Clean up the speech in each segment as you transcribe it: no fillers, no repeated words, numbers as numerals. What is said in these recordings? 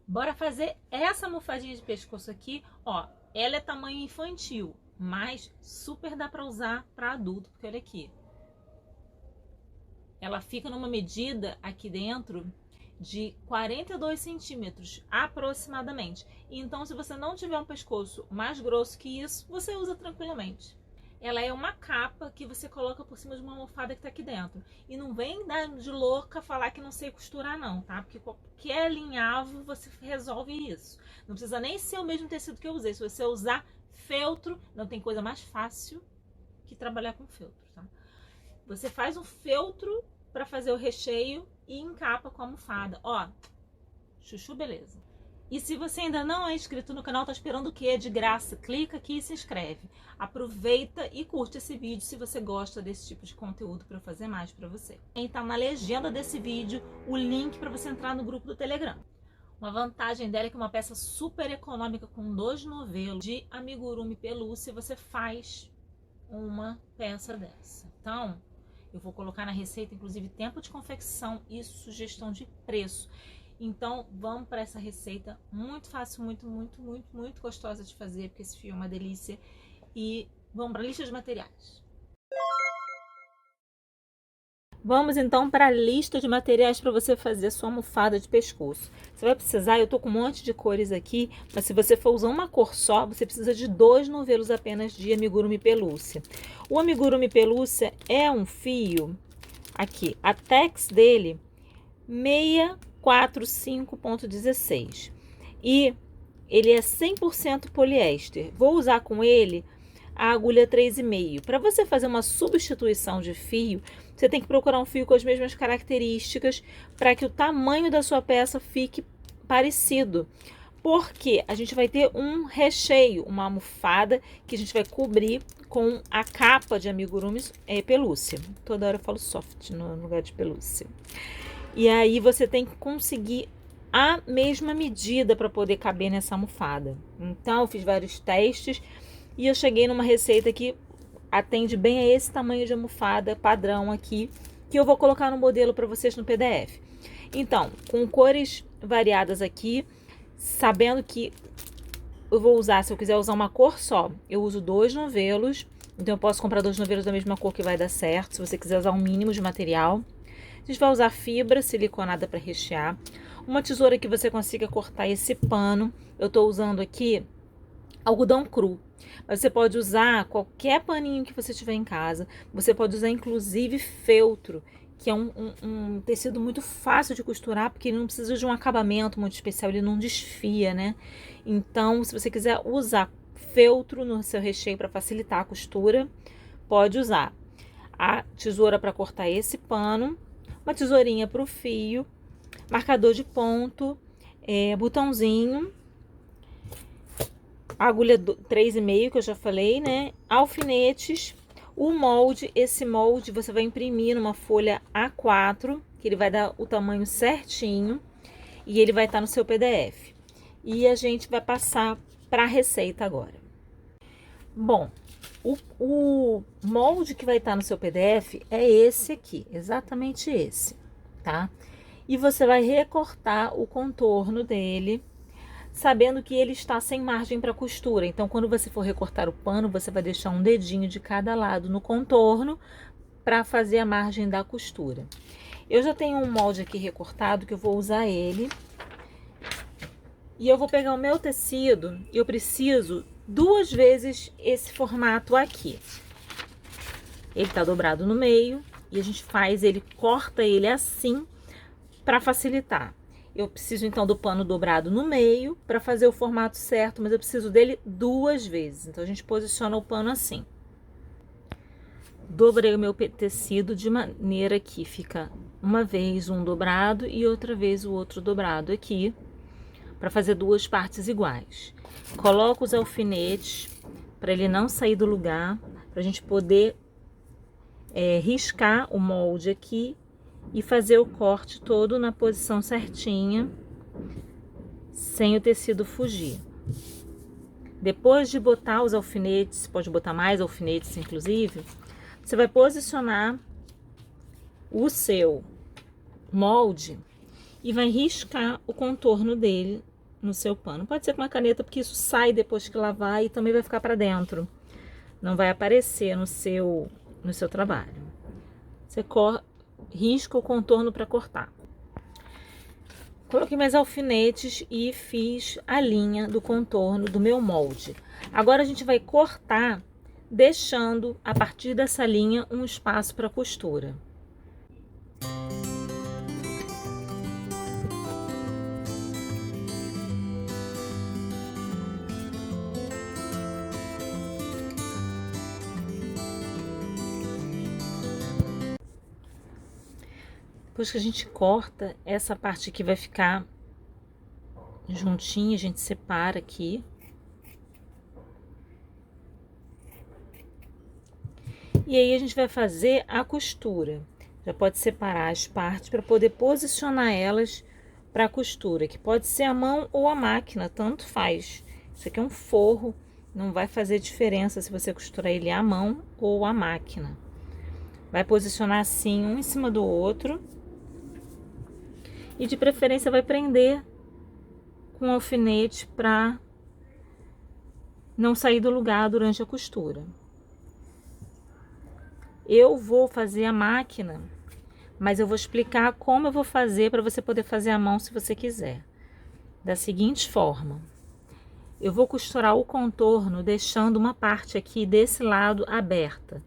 Bora fazer essa almofadinha de pescoço aqui, ó. Ela é tamanho infantil, mas super dá pra usar pra adulto, porque olha aqui. Ela fica numa medida aqui dentro de 42 centímetros, aproximadamente. Então, se você não tiver um pescoço mais grosso que isso, você usa tranquilamente. Ela é uma capa que você coloca por cima de uma almofada que tá aqui dentro. E não vem dar de louca falar que não sei costurar não, tá? Porque qualquer alinhavo você resolve isso. Não precisa nem ser o mesmo tecido que eu usei. Se você usar feltro, não tem coisa mais fácil que trabalhar com feltro, tá? Você faz um feltro para fazer o recheio e encapa com a almofada. Ó, chuchu beleza. E se você ainda não é inscrito no canal, tá esperando o quê? É de graça. Clica aqui e se inscreve. Aproveita e curte esse vídeo se você gosta desse tipo de conteúdo para eu fazer mais para você. Tá na legenda desse vídeo o link para você entrar no grupo do Telegram. Uma vantagem dela é que é uma peça super econômica com 2 novelos de amigurumi pelúcia, você faz uma peça dessa. Então, eu vou colocar na receita, inclusive, tempo de confecção e sugestão de preço. Então, vamos para essa receita muito fácil, muito gostosa de fazer, porque esse fio é uma delícia. E vamos para a lista de materiais. Vamos então para a lista de materiais para você fazer a sua almofada de pescoço. Você vai precisar, eu tô com um monte de cores aqui, mas se você for usar uma cor só, você precisa de 2 novelos apenas de amigurumi pelúcia. O amigurumi pelúcia é um fio, aqui, a tex dele 645.16 e ele é 100% poliéster. Vou usar com ele a agulha 3,5. Para você fazer uma substituição de fio, você tem que procurar um fio com as mesmas características para que o tamanho da sua peça fique parecido. Porque a gente vai ter um recheio, uma almofada que a gente vai cobrir com a capa de amigurumi pelúcia. Toda hora eu falo soft no lugar de pelúcia. E aí você tem que conseguir a mesma medida para poder caber nessa almofada. Então eu fiz vários testes e eu cheguei numa receita que atende bem a esse tamanho de almofada padrão aqui, que eu vou colocar no modelo para vocês no PDF. Então, com cores variadas aqui, sabendo que eu vou usar, se eu quiser usar uma cor só, eu uso 2 novelos, então eu posso comprar 2 novelos da mesma cor que vai dar certo, se você quiser usar um mínimo de material. A gente vai usar fibra siliconada para rechear, uma tesoura que você consiga cortar esse pano. Eu tô usando aqui algodão cru, mas você pode usar qualquer paninho que você tiver em casa. Você pode usar inclusive feltro, que é um tecido muito fácil de costurar, porque ele não precisa de um acabamento muito especial, ele não desfia, né? Então, se você quiser usar feltro no seu recheio para facilitar a costura, pode usar. A tesoura para cortar esse pano, uma tesourinha para o fio, marcador de ponto, botãozinho, agulha 3,5 que eu já falei, né? Alfinetes, o molde. Esse molde você vai imprimir numa folha A4, que ele vai dar o tamanho certinho e ele vai estar no seu PDF. E a gente vai passar para a receita agora. Bom, o molde que vai estar no seu PDF é esse aqui, exatamente esse, tá? E você vai recortar o contorno dele, sabendo que ele está sem margem para costura. Então, quando você for recortar o pano, você vai deixar um dedinho de cada lado no contorno para fazer a margem da costura. Eu já tenho um molde aqui recortado que eu vou usar ele. E eu vou pegar o meu tecido, eu preciso 2 vezes esse formato aqui. Ele tá dobrado no meio e a gente corta ele assim para facilitar. Eu preciso então do pano dobrado no meio para fazer o formato certo, mas eu preciso dele 2 vezes. Então a gente posiciona o pano assim. Dobrei o meu tecido de maneira que fica uma vez um dobrado e outra vez o outro dobrado aqui, para fazer 2 partes iguais. Coloco os alfinetes para ele não sair do lugar, para a gente poder riscar o molde aqui e fazer o corte todo na posição certinha, sem o tecido fugir. Depois de botar os alfinetes, pode botar mais alfinetes inclusive, você vai posicionar o seu molde e vai riscar o contorno dele no seu pano. Pode ser com uma caneta, porque isso sai depois que lavar e também vai ficar para dentro. Não vai aparecer no seu trabalho. Você risca o contorno para cortar. Coloquei mais alfinetes e fiz a linha do contorno do meu molde. Agora a gente vai cortar, deixando a partir dessa linha um espaço para costura. Depois que a gente corta, essa parte aqui vai ficar juntinha, a gente separa aqui. E aí a gente vai fazer a costura. Já pode separar as partes para poder posicionar elas para a costura, que pode ser a mão ou a máquina, tanto faz. Isso aqui é um forro, não vai fazer diferença se você costurar ele à mão ou à máquina. Vai posicionar assim, um em cima do outro. E de preferência vai prender com alfinete para não sair do lugar durante a costura. Eu vou fazer a máquina, mas eu vou explicar como eu vou fazer para você poder fazer a mão se você quiser. Da seguinte forma, eu vou costurar o contorno deixando uma parte aqui desse lado aberta.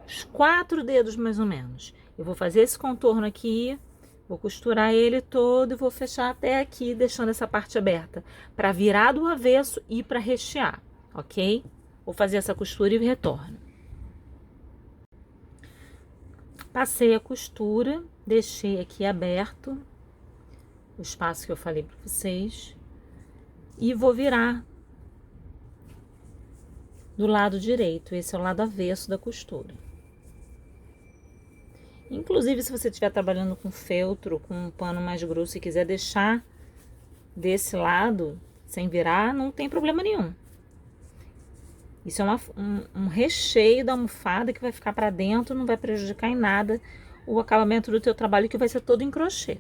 Os 4 dedos mais ou menos. Eu vou fazer esse contorno aqui. Vou costurar ele todo e vou fechar até aqui, deixando essa parte aberta, para virar do avesso e para rechear, ok? Vou fazer essa costura e retorno. Passei a costura, deixei aqui aberto, o espaço que eu falei para vocês, e vou virar do lado direito, esse é o lado avesso da costura. Inclusive, se você estiver trabalhando com feltro, com um pano mais grosso e quiser deixar desse lado, sem virar, não tem problema nenhum. Isso é um recheio da almofada que vai ficar para dentro, não vai prejudicar em nada o acabamento do teu trabalho, que vai ser todo em crochê.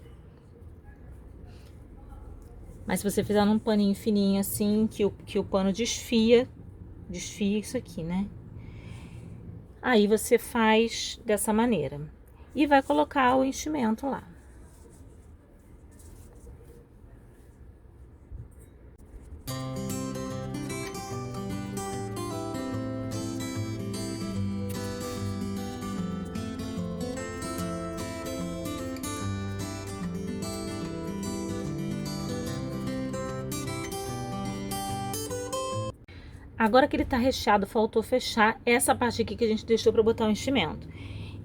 Mas se você fizer num paninho fininho assim, que o pano desfia isso aqui, né? Aí você faz dessa maneira. E vai colocar o enchimento lá. Agora que ele tá recheado, faltou fechar essa parte aqui que a gente deixou para botar o enchimento.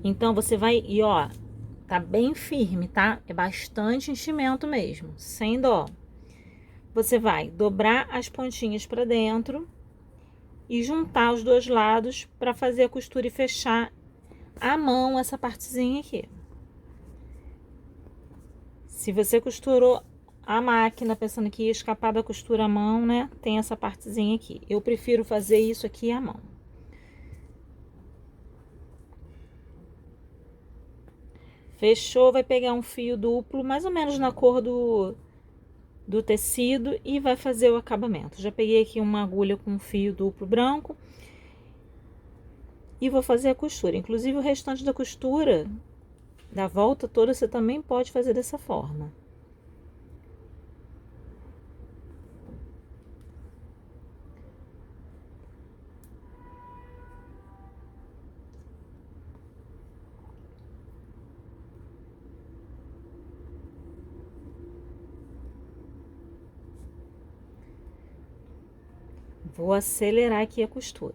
Então, você vai, e ó, tá bem firme, tá? É bastante enchimento mesmo, sem dó. Você vai dobrar as pontinhas para dentro e juntar os dois lados para fazer a costura e fechar à mão essa partezinha aqui. Se você costurou a máquina pensando que ia escapar da costura à mão, né? Tem essa partezinha aqui. Eu prefiro fazer isso aqui à mão. Fechou, vai pegar um fio duplo, mais ou menos na cor do tecido, e vai fazer o acabamento. Já peguei aqui uma agulha com fio duplo branco e vou fazer a costura. Inclusive, o restante da costura, da volta toda, você também pode fazer dessa forma. Vou acelerar aqui a costura.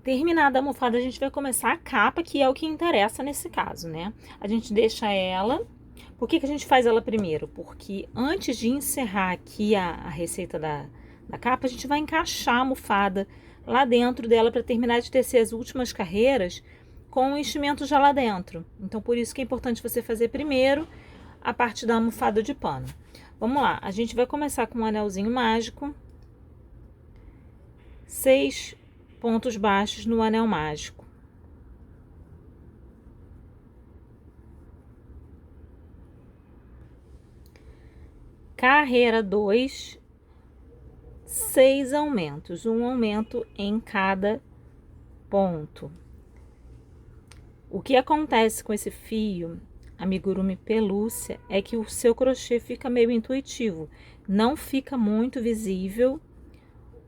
Terminada a almofada, a gente vai começar a capa, que é o que interessa nesse caso, né? A gente deixa ela. Por que a gente faz ela primeiro? Porque antes de encerrar aqui a receita da capa, a gente vai encaixar a almofada lá dentro dela para terminar de tecer as últimas carreiras com o enchimento já lá dentro. Então, por isso que é importante você fazer primeiro a parte da almofada de pano. Vamos lá, a gente vai começar com um anelzinho mágico. 6 pontos baixos no anel mágico. Carreira 2, 6 aumentos, um aumento em cada ponto. O que acontece com esse fio, amigurumi pelúcia, é que o seu crochê fica meio intuitivo, não fica muito visível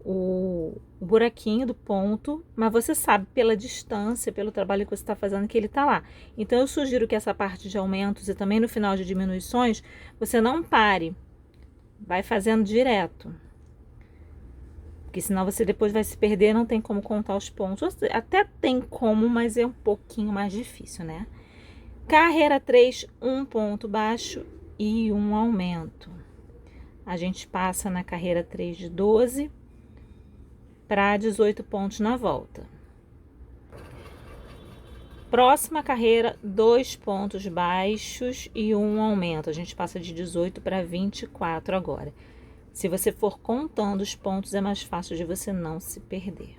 o buraquinho do ponto, mas você sabe pela distância, pelo trabalho que você está fazendo, que ele está lá. Então eu sugiro que essa parte de aumentos e também no final de diminuições, você não pare, vai fazendo direto. Porque senão você depois vai se perder, não tem como contar os pontos. Até tem como, mas é um pouquinho mais difícil, né? Carreira 3, um ponto baixo e um aumento. A gente passa na carreira 3 de 12 para 18 pontos na volta. Próxima carreira, 2 pontos baixos e um aumento. A gente passa de 18 para 24 agora. Se você for contando os pontos, é mais fácil de você não se perder.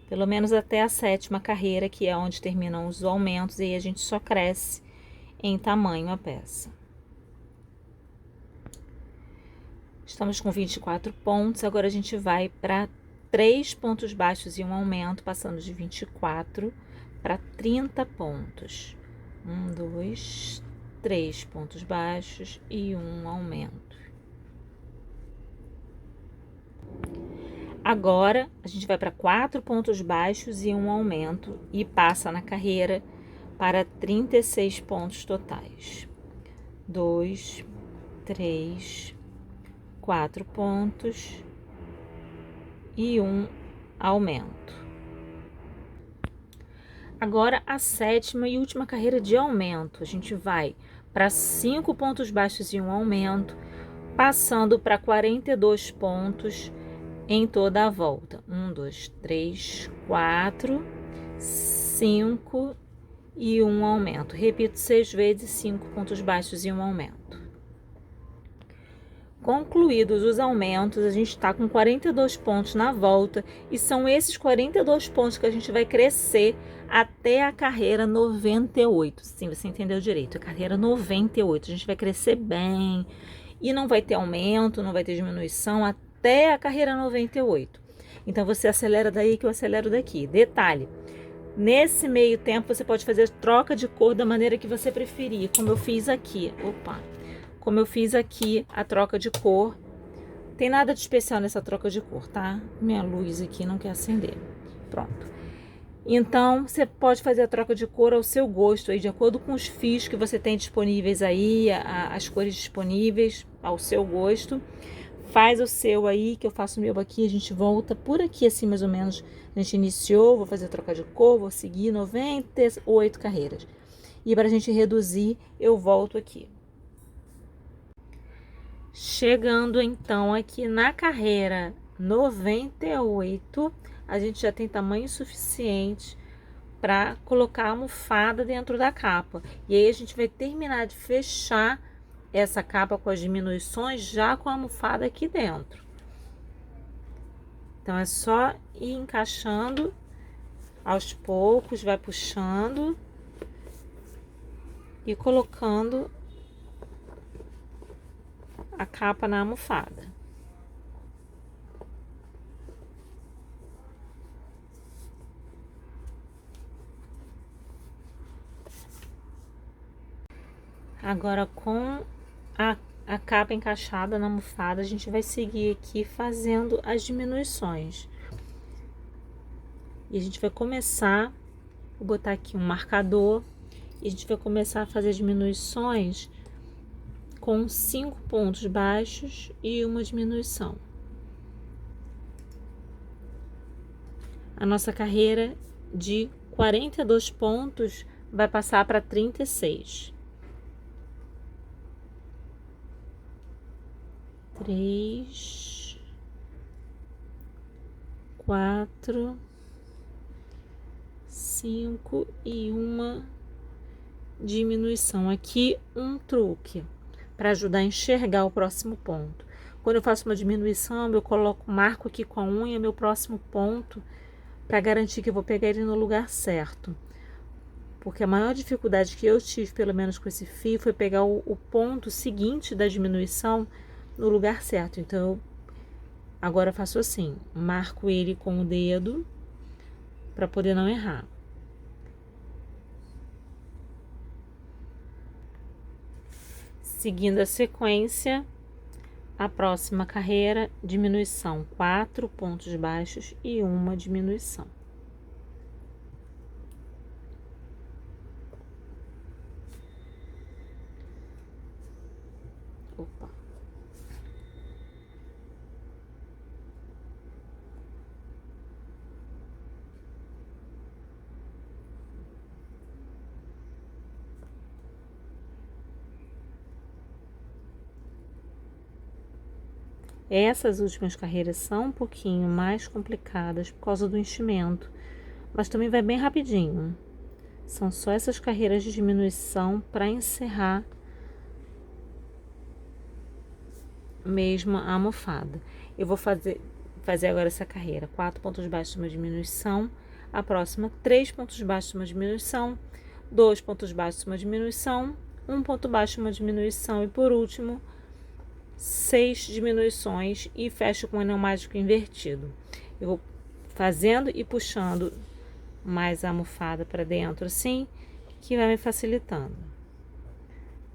Pelo menos até a 7ª carreira, que é onde terminam os aumentos, e aí a gente só cresce em tamanho a peça. Estamos com 24 pontos, agora a gente vai para 3 pontos baixos e um aumento, passando de 24 para 30 pontos. 1, 2, 3 pontos baixos e um aumento. Agora, a gente vai para 4 pontos baixos e um aumento e passa na carreira para 36 pontos totais. 2, 3, 4 pontos e um aumento. Agora, a 7ª e última carreira de aumento. A gente vai para 5 pontos baixos e um aumento, passando para 42 pontos em toda a volta. 1, 2, 3, 4, 5 e um aumento. Repito 6 vezes, 5 pontos baixos e um aumento. Concluídos os aumentos, a gente está com 42 pontos na volta e são esses 42 pontos que a gente vai crescer até a carreira 98. Sim, você entendeu direito, a carreira 98. A gente vai crescer bem e não vai ter aumento, não vai ter diminuição até a carreira 98. Então você acelera daí que eu acelero daqui. Detalhe, nesse meio tempo você pode fazer troca de cor da maneira que você preferir, como eu fiz aqui. Como eu fiz aqui a troca de cor. Tem nada de especial nessa troca de cor, tá? Minha luz aqui não quer acender. Pronto. Então, você pode fazer a troca de cor ao seu gosto, aí, de acordo com os fios que você tem disponíveis aí, as cores disponíveis ao seu gosto. Faz o seu aí, que eu faço o meu aqui, a gente volta por aqui assim mais ou menos. A gente iniciou, vou fazer a troca de cor, vou seguir 98 carreiras. E para a gente reduzir, eu volto aqui. Chegando então aqui na carreira 98, a gente já tem tamanho suficiente para colocar a almofada dentro da capa. E aí a gente vai terminar de fechar essa capa com as diminuições já com a almofada aqui dentro. Então é só ir encaixando aos poucos, vai puxando e colocando a capa na almofada. Agora com a capa encaixada na almofada, a gente vai seguir aqui fazendo as diminuições. E a gente vai começar, vou botar aqui um marcador, e a gente vai começar a fazer diminuições com 5 pontos baixos e uma diminuição. A nossa carreira de 42 pontos vai passar para 36. 3, 4, 5 e uma diminuição. Aqui um truque para ajudar a enxergar o próximo ponto. Quando eu faço uma diminuição, eu marco aqui com a unha meu próximo ponto para garantir que eu vou pegar ele no lugar certo. Porque a maior dificuldade que eu tive, pelo menos com esse fio, foi pegar o ponto seguinte da diminuição no lugar certo. Então, agora eu faço assim, marco ele com o dedo para poder não errar. Seguindo a sequência, a próxima carreira, diminuição, 4 pontos baixos e uma diminuição. Opa. Essas últimas carreiras são um pouquinho mais complicadas por causa do enchimento, mas também vai bem rapidinho. São só essas carreiras de diminuição para encerrar mesmo a almofada. Eu vou fazer agora essa carreira, 4 pontos baixos, uma diminuição, a próxima 3 pontos baixos, uma diminuição, 2 pontos baixos, uma diminuição, 1 ponto baixo, uma diminuição e por último 6 diminuições e fecho com o anel mágico invertido. Eu vou fazendo e puxando mais a almofada para dentro assim, que vai me facilitando.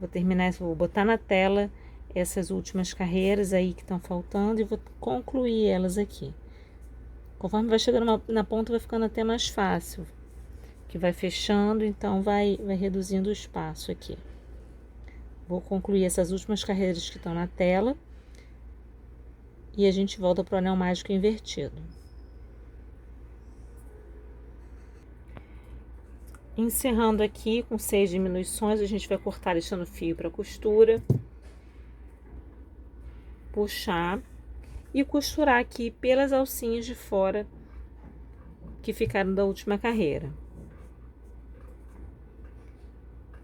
Vou terminar, vou botar na tela essas últimas carreiras aí que estão faltando e vou concluir elas aqui. Conforme vai chegando na ponta, vai ficando até mais fácil, que vai fechando, então vai reduzindo o espaço aqui. Vou concluir essas últimas carreiras que estão na tela e a gente volta para o anel mágico invertido. Encerrando aqui com 6 diminuições, a gente vai cortar deixando o fio para costura, puxar e costurar aqui pelas alcinhas de fora que ficaram da última carreira.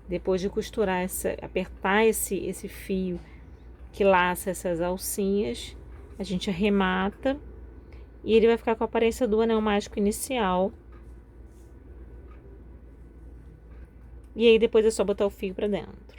Depois de costurar, apertar esse fio que laça essas alcinhas, a gente arremata e ele vai ficar com a aparência do anel mágico inicial. E aí depois é só botar o fio para dentro.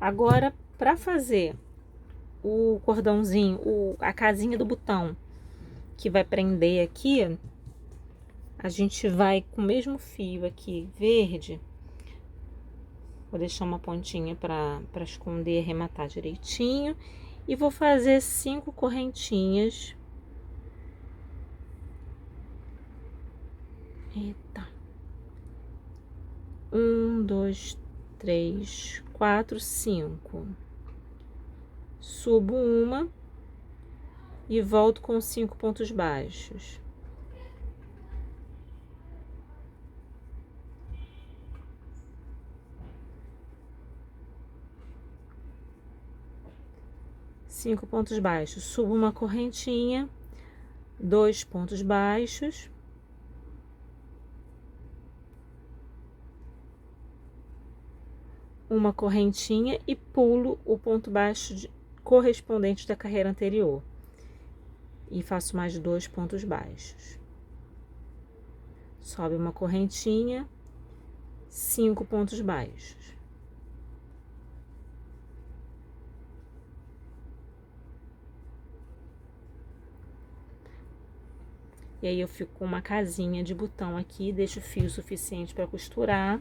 Agora, para fazer o cordãozinho, a casinha do botão que vai prender aqui, a gente vai com o mesmo fio aqui verde. Vou deixar uma pontinha para esconder e arrematar direitinho. E vou fazer 5 correntinhas. Eita. 1, 2, 3, 4, 5. Subo uma e volto com 5 pontos baixos. Cinco pontos baixos, subo uma correntinha, 2 pontos baixos, uma correntinha e pulo o ponto baixo correspondente da carreira anterior e faço mais 2 pontos baixos. Sobe uma correntinha, 5 pontos baixos. E aí eu fico com uma casinha de botão aqui, deixo o fio suficiente para costurar.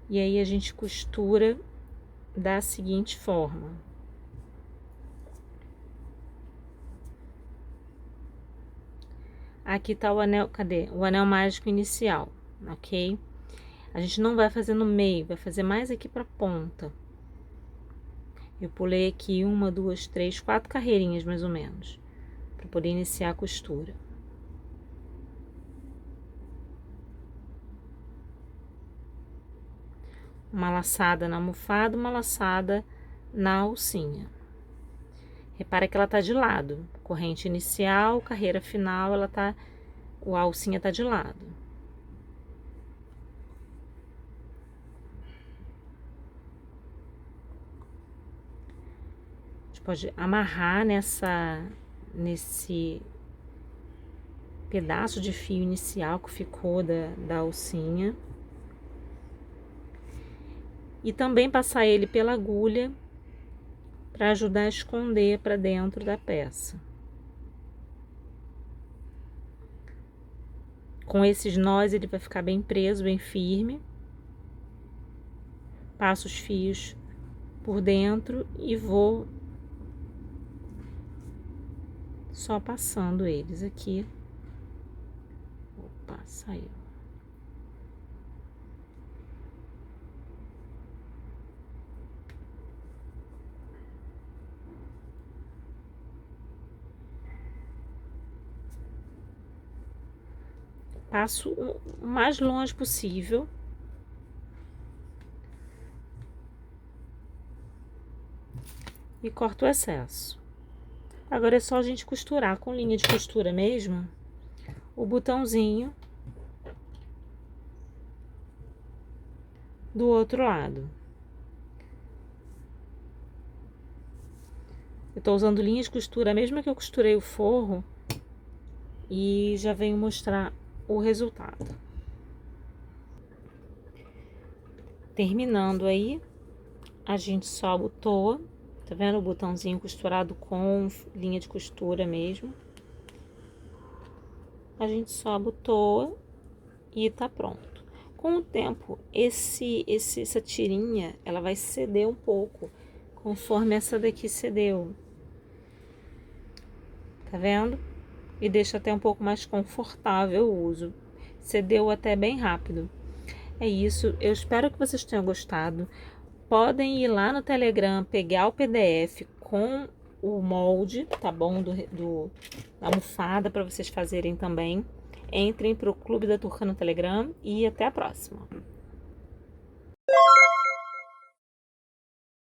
E aí a gente costura da seguinte forma. Aqui tá o anel, cadê? O anel mágico inicial, ok? A gente não vai fazer no meio, vai fazer mais aqui pra ponta. Eu pulei aqui 1, 2, 3, 4 carreirinhas mais ou menos, para poder iniciar a costura. Uma laçada na almofada, uma laçada na alcinha. Repara que ela tá de lado. Corrente inicial, carreira final, a alcinha tá de lado. A gente pode amarrar nesse pedaço de fio inicial que ficou da alcinha. E também passar ele pela agulha para ajudar a esconder para dentro da peça. Com esses nós ele vai ficar bem preso, bem firme. Passo os fios por dentro e vou só passando eles aqui. Opa, saiu. Passo o mais longe possível. E corto o excesso. Agora é só a gente costurar com linha de costura mesmo o botãozinho do outro lado. Eu tô usando linha de costura, mesmo que eu costurei o forro, e já venho mostrar o resultado. Terminando aí, a gente só abotoa, tá vendo o botãozinho costurado com linha de costura mesmo. A gente só abotoa e tá pronto. Com o tempo, essa tirinha, ela vai ceder um pouco, conforme essa daqui cedeu. Tá vendo? E deixa até um pouco mais confortável o uso. Cedeu até bem rápido. É isso, eu espero que vocês tenham gostado. Podem ir lá no Telegram, pegar o PDF com o molde, tá bom? Da almofada para vocês fazerem também. Entrem para o Clube da Turca no Telegram e até a próxima.